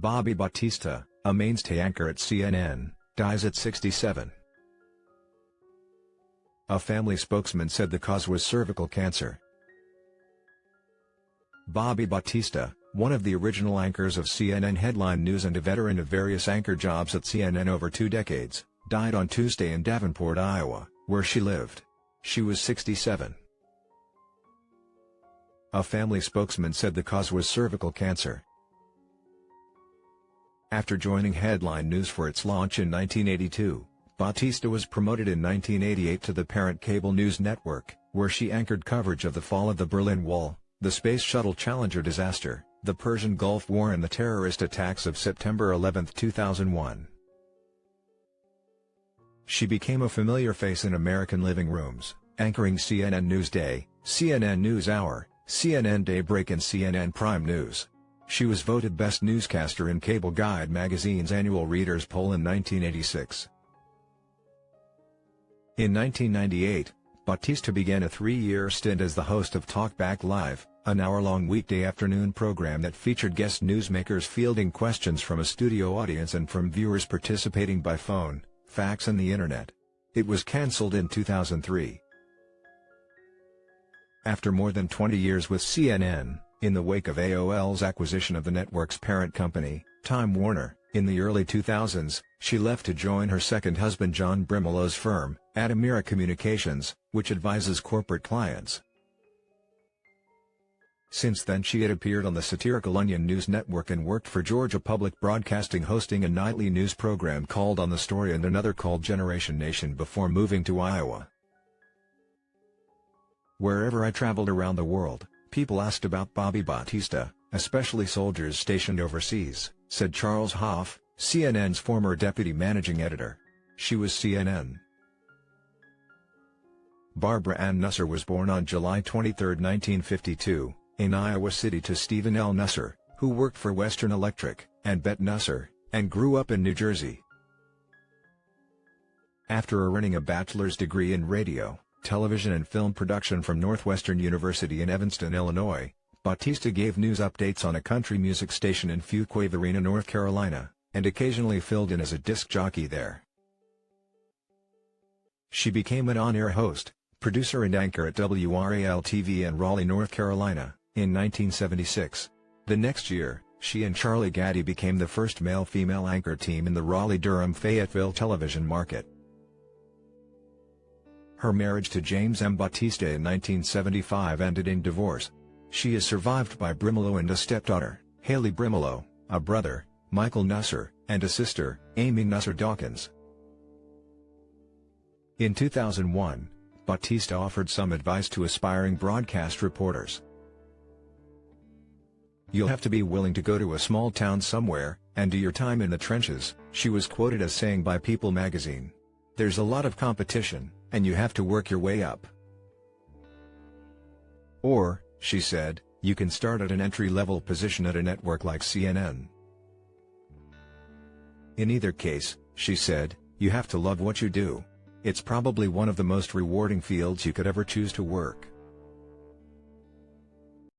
Bobbie Battista, a mainstay anchor at CNN, dies at 67. A family spokesman said the cause was cervical cancer. Bobbie Battista, one of the original anchors of CNN Headline News and a veteran of various anchor jobs at CNN over 2 decades, died on Tuesday in Davenport, Iowa, where she lived. She was 67. A family spokesman said the cause was cervical cancer. After joining Headline News for its launch in 1982, Battista was promoted in 1988 to the parent cable news network, where she anchored coverage of the fall of the Berlin Wall, the Space Shuttle Challenger disaster, the Persian Gulf War and the terrorist attacks of September 11, 2001. She became a familiar face in American living rooms, anchoring CNN Newsday, CNN NewsHour, CNN Daybreak and CNN Prime News. She was voted Best Newscaster in Cable Guide magazine's annual Readers' Poll in 1986. In 1998, Battista began a 3-year stint as the host of Talk Back Live, an hour-long weekday afternoon program that featured guest newsmakers fielding questions from a studio audience and from viewers participating by phone, fax and the internet. It was cancelled in 2003. After more than 20 years with CNN, in the wake of AOL's acquisition of the network's parent company, Time Warner, in the early 2000s, she left to join her second husband John Brimelo's firm, Atamira Communications, which advises corporate clients. Since then she had appeared on the satirical Onion News Network and worked for Georgia Public Broadcasting hosting a nightly news program called On the Story and another called Generation Nation before moving to Iowa. Wherever I traveled around the world, people asked about Bobbie Battista, especially soldiers stationed overseas, said Charles Hoff, CNN's former deputy managing editor. She was CNN. Barbara Ann Nusser was born on July 23, 1952, in Iowa City to Stephen L. Nusser, who worked for Western Electric, and Bette Nusser, and grew up in New Jersey. After earning a bachelor's degree in radio, television and film production from Northwestern University in Evanston, Illinois, Battista gave news updates on a country music station in Fuquay-Varina, North Carolina, and occasionally filled in as a disc jockey there. She became an on-air host, producer and anchor at WRAL-TV in Raleigh, North Carolina, in 1976. The next year, she and Charlie Gaddy became the first male-female anchor team in the Raleigh-Durham-Fayetteville television market. Her marriage to James M. Battista in 1975 ended in divorce. She is survived by Brimelo and a stepdaughter, Haley Brimelo, a brother, Michael Nusser, and a sister, Amy Nusser Dawkins. In 2001, Battista offered some advice to aspiring broadcast reporters. "You'll have to be willing to go to a small town somewhere, and do your time in the trenches," she was quoted as saying by People magazine. "There's a lot of competition, and you have to work your way up." Or, she said, "you can start at an entry-level position at a network like CNN." In either case, she said, "you have to love what you do. It's probably one of the most rewarding fields you could ever choose to work."